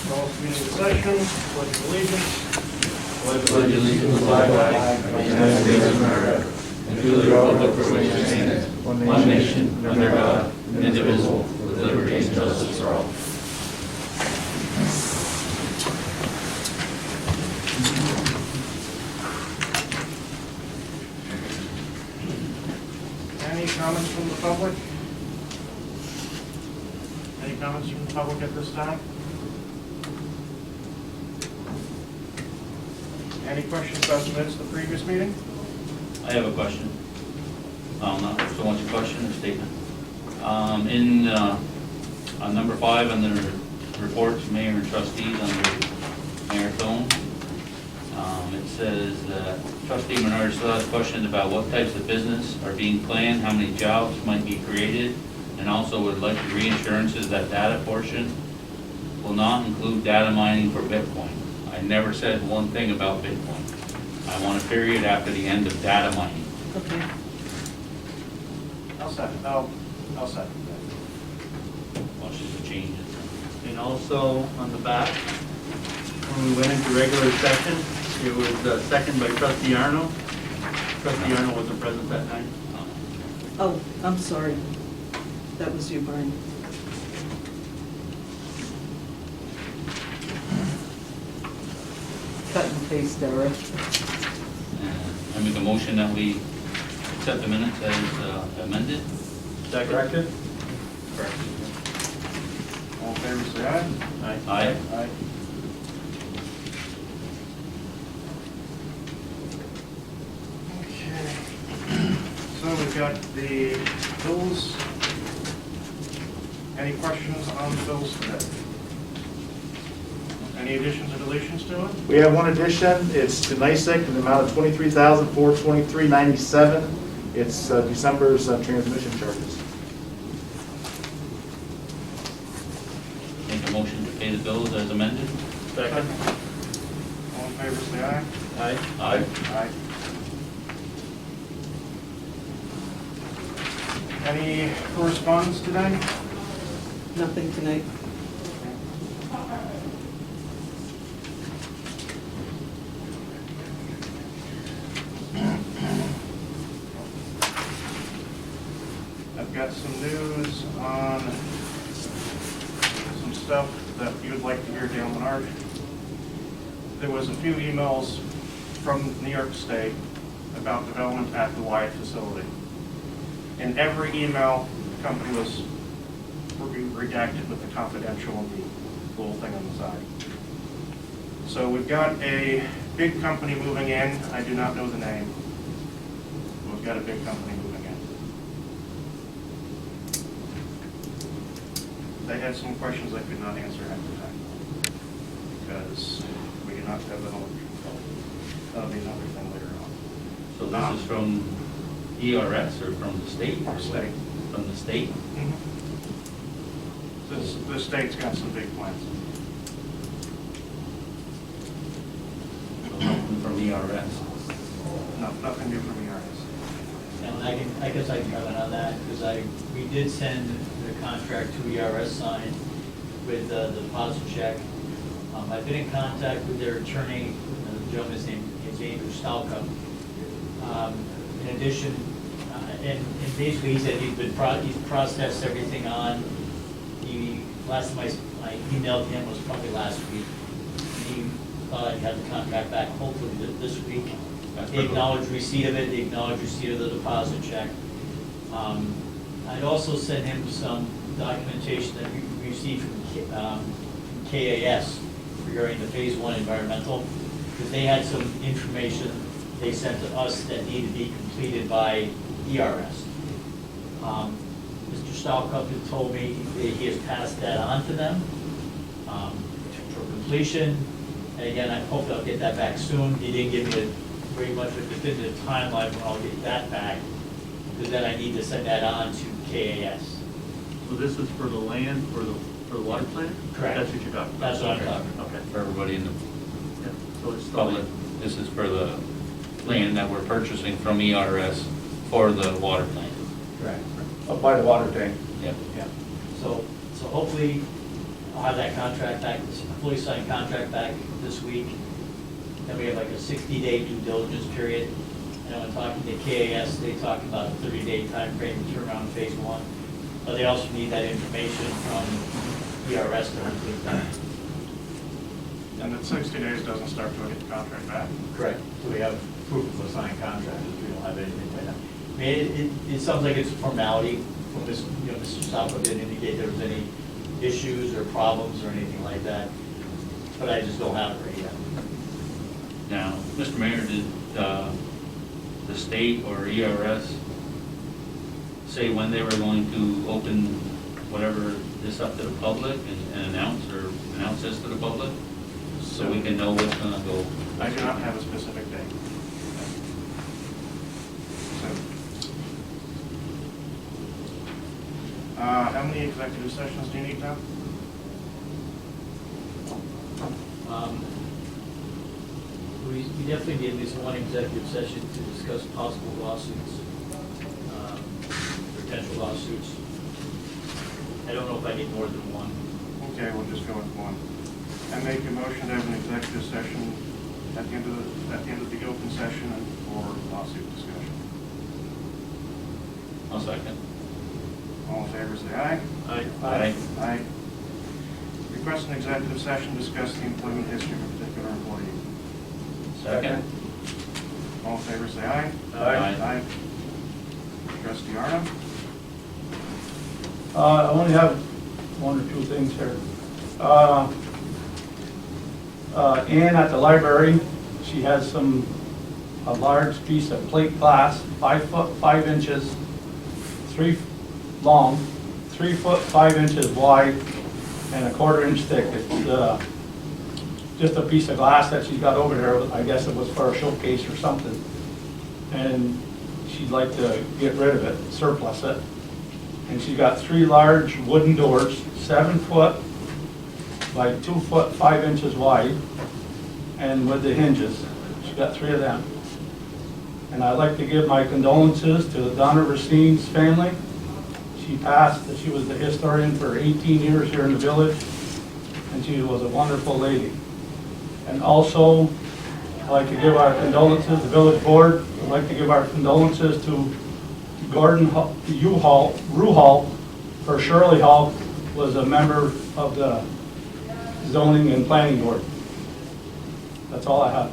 Call this meeting to session, pledge of allegiance. Pledge allegiance to the flag of the United States of America, and to the republic for which it stands, one nation, under God, indivisible, with liberty and justice for all. Any comments from the public? Any comments from the public at this time? Any questions about the minutes of the previous meeting? I have a question. Not so much a question, a statement. On number 5, under reports, mayor and trustees, under Mayor Thone, it says, trustee Menard still has questions about what types of business are being planned, how many jobs might be created, and also would like the reassurances that data portion will not include data mining for Bitcoin. I never said one thing about Bitcoin. I want a period after the end of data mining. Okay. I'll second that. Well, she's a change it. And also on the back, when we went into regular session, it was seconded by trustee Arno. Trustee Arno wasn't present that night. Oh, I'm sorry. That was you, Brian. Cut and paste error. I make a motion that we accept the minutes as amended. Second. Corrected? All in favor, say aye. Aye. Aye. Okay. So we've got the bills. Any questions on the bills today? Any additions or deletions to it? We have one addition. It's to NICEC in the amount of $23,423.97. It's December's transmission charges. Make a motion to pay the bills as amended. Second. All in favor, say aye. Aye. Aye. Aye. Any correspondence today? Nothing tonight. I've got some news on some stuff that you'd like to hear, Dale Menard. There was a few emails from New York State about development at the Wyatt facility. In every email, the company was redacted with the confidential and the little thing on the side. So we've got a big company moving in. I do not know the name. We've got a big company moving in. They had some questions I could not answer at the time because we did not have the knowledge. That'll be another thing later on. So this is from ERS or from the state? or what? State. From the state? The state's got some big plans. So nothing from ERS. No, nothing new from ERS. And I guess I can comment on that, because we did send the contract to ERS signed with the deposit check. I've been in contact with their attorney, the gentleman's name is Andrew Stalka. In addition, and basically he said he's processed everything on. Last time I emailed him was probably last week. He thought I'd have the contract back hopefully this week. They acknowledged receipt of it, they acknowledged receipt of the deposit check. I'd also sent him some documentation that we received from KAS regarding the phase 1 environmental, because they had some information they sent to us that needed to be completed by ERS. Mr. Stalkup had told me he has passed that on to them for completion. And again, I hope I'll get that back soon. He didn't give me very much of a definitive timeline when I'll get that back, because then I need to send that on to KAS. So this is for the land, for the water plant? Correct. That's what you're talking about? That's what I'm talking about. Okay. For everybody in the Yeah. So it's the public, land. this is for the land that we're purchasing from ERS for the water plant. Correct. Up by the water tank. Yep. Yeah. So hopefully, I'll have that contract back, this fully signed contract back this week. Then we have like a 60-day due diligence period. And when talking to KAS, they talk about a 30-day timeframe to turn around phase one. But they also need that information from ERS to complete that. And that 60 days doesn't start till we get the contract back. Correct. So we have proof of a signed contract, if we don't have anything right now. I mean, it sounds like it's a formality from this, Mr. Stampa didn't indicate there was any issues or problems or anything like that, but I just don't have it right yet. Now, Mr. Mayor, did the state or ERS say when they were going to open whatever this up to the public and announce this to the public? So we can know what's gonna go. I do not have a specific date. So, how many executive sessions do you need now? We definitely need at least one executive session to discuss possible lawsuits, potential lawsuits. I don't know if I need more than one. Okay, we'll just go with one. I make a motion to have an executive session at the end of the open session and for lawsuit discussion. I'll second. All in favor, say aye. Aye. Aye. Request an executive session, discuss the employment history of a particular employee. Second. All in favor, say aye. Aye. Trustee Arno? I only have one or two things here. Ann at the library, she has a large piece of plate glass, 5 foot 5 inches, 3 long, 3 foot 5 inches wide, and a 1/4 inch thick. It's just a piece of glass that she's got over there. I guess it was for a showcase or something. And she'd like to get rid of it, surplus it. And she's got 3 large wooden doors, 7 foot by 2 foot 5 inches wide, and with the hinges. She's got 3 of them. And I'd like to give my condolences to Donna Racine's family. She passed, she was the historian for 18 years here in the village, and she was a wonderful lady. And also, I'd like to give our condolences, the village board, I'd like to give our condolences to Gordon Ruhal, for Shirley Hall was a member of the zoning and planning board. That's all I have.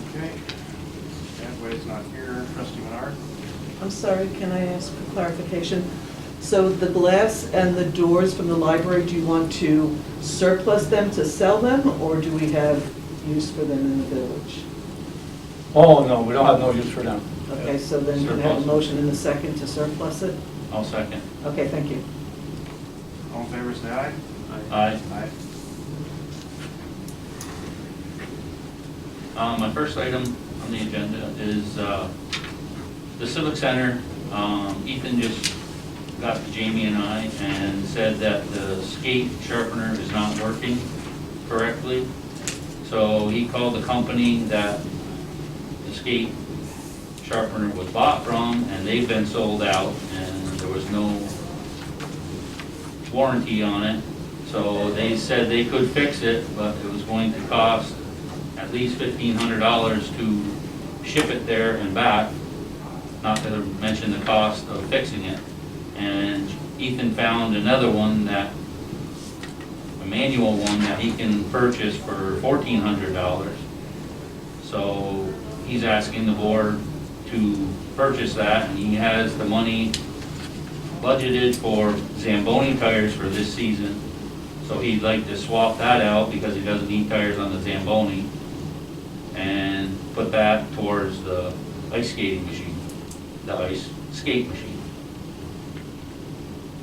Okay. Edway's not here. Trustee Menard? I'm sorry, can I ask for clarification? So the glass and the doors from the library, do you want to surplus them to sell them, or do we have use for them in the village? Oh, no, we don't have no use for them. Okay, so then can I have a Surplus. motion in a second to surplus it? I'll second. Okay, thank you. All in favor, say aye. Aye. Aye. My first item on the agenda is the Civic Center. Ethan just got to Jamie and I and said that the skate sharpener is not working correctly. So he called the company that the skate sharpener was bought from, and they've been sold out, and there was no warranty on it. So they said they could fix it, but it was going to cost at least $1,500 to ship it there and back, not to mention the cost of fixing it. And Ethan found another one a manual one that he can purchase for $1,400. So he's asking the board to purchase that, and he has the money budgeted for Zamboni tires for this season. So he'd like to swap that out because he doesn't need tires on the Zamboni, and put that towards the ice skating machine, the ice skate machine.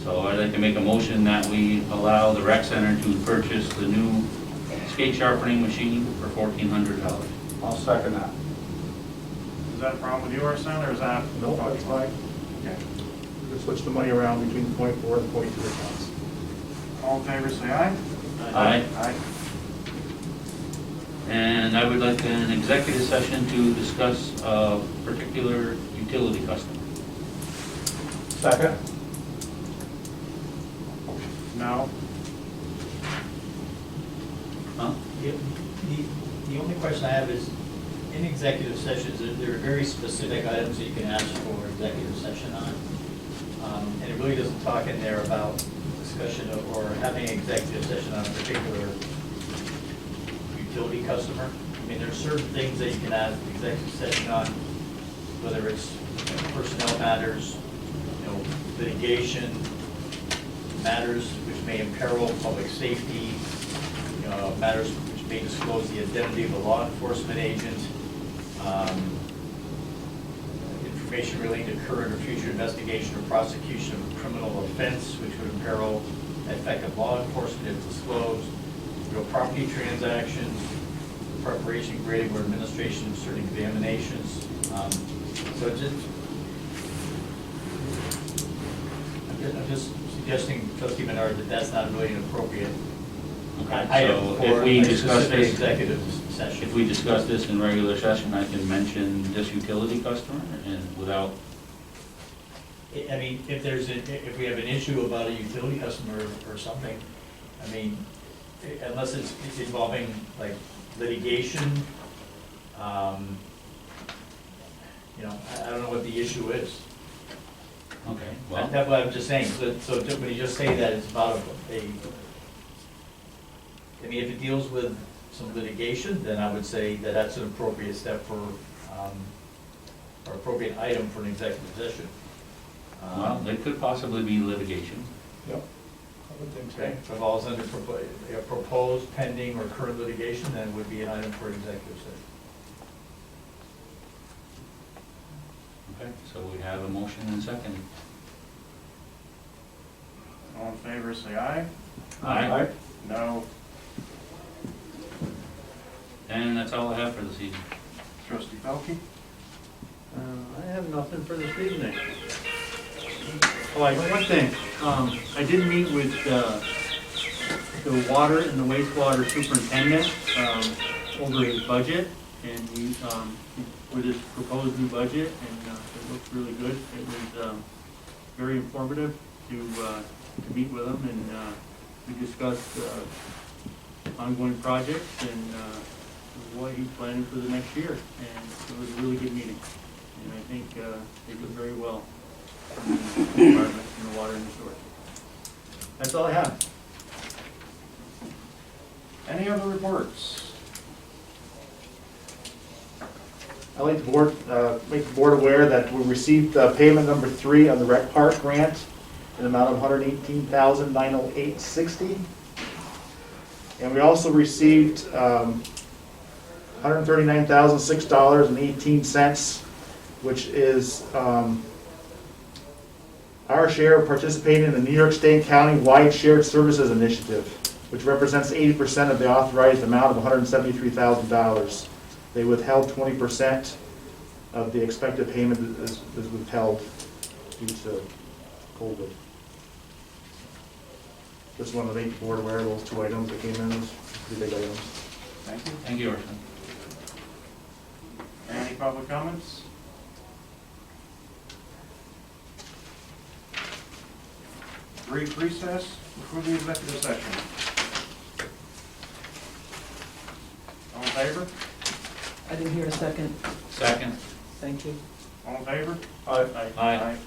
So I'd like to make a motion that we allow the rec center to purchase the new skate sharpening machine for $1,400. I'll second that. Is that a problem with yours, son, or is that? No, that's fine. Okay. Just switch the money around between .4 and .2 accounts. All in favor, say aye. Aye. Aye. And I would like an executive session to discuss a particular utility customer. Second? No? Huh? The only question I have is, in executive sessions, there are very specific items that you can ask for executive session on. And it really doesn't talk in there about discussion or having an executive session on a particular utility customer. I mean, there are certain things that you can have executive session on, whether it's personnel matters, litigation, matters which may imperil public safety, matters which may disclose the identity of a law enforcement agent, information relating to current or future investigation or prosecution of a criminal offense which would imperil effective law enforcement if disclosed, real property transactions, preparation, grading, or administration of certain examinations. So I'm just suggesting, Trustee Menard, that that's not really an appropriate Okay, item so if for we a discuss specific this, executive session. if we discuss this in regular session, I can mention this utility customer and without, I mean, if we have an issue about a utility customer or something, I mean, unless it's involving like litigation, I don't know what the issue is. okay, well, That's what I'm just saying, so when you just say that it's about I mean, if it deals with some litigation, then I would say that that's an appropriate step for, or appropriate item for an executive session. well, it could possibly be litigation. Yep. I would think Okay, if it falls under proposed, pending, or current litigation, then it would be an item for executive session. Okay, so we have a motion and second. All in favor, say aye. Aye. No? And that's all I have for this evening. Trustee Pelkey? I have nothing for this evening. Oh, one thing, I did meet with the water and the wastewater superintendent over his budget, and he, with his proposed new budget, and it looks really good. It was very informative to meet with him, and we discussed ongoing projects and what he's planning for the next year, and it was a really good meeting. And I think they did very well in the environment, in the water and the sewer. That's all I have. Any other reports? I'd like to make the board aware that we received payment number 3 on the rec park grant in the amount of $118,908.60. And we also received $139,006.18, which is our share of participating in the New York State County-wide Shared Services Initiative, which represents 80% of the authorized amount of $173,000. They withheld 20% of the expected payment is withheld due to COVID. Just wanted to make the board aware of those 2 items that came in, those pretty big items. Thank you. Thank you, Orson. Any public comments? Brief recess before the executive session. All in favor? I didn't hear a second. Second. Thank you. All in favor? Aye.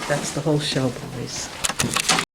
That's the whole show, boys.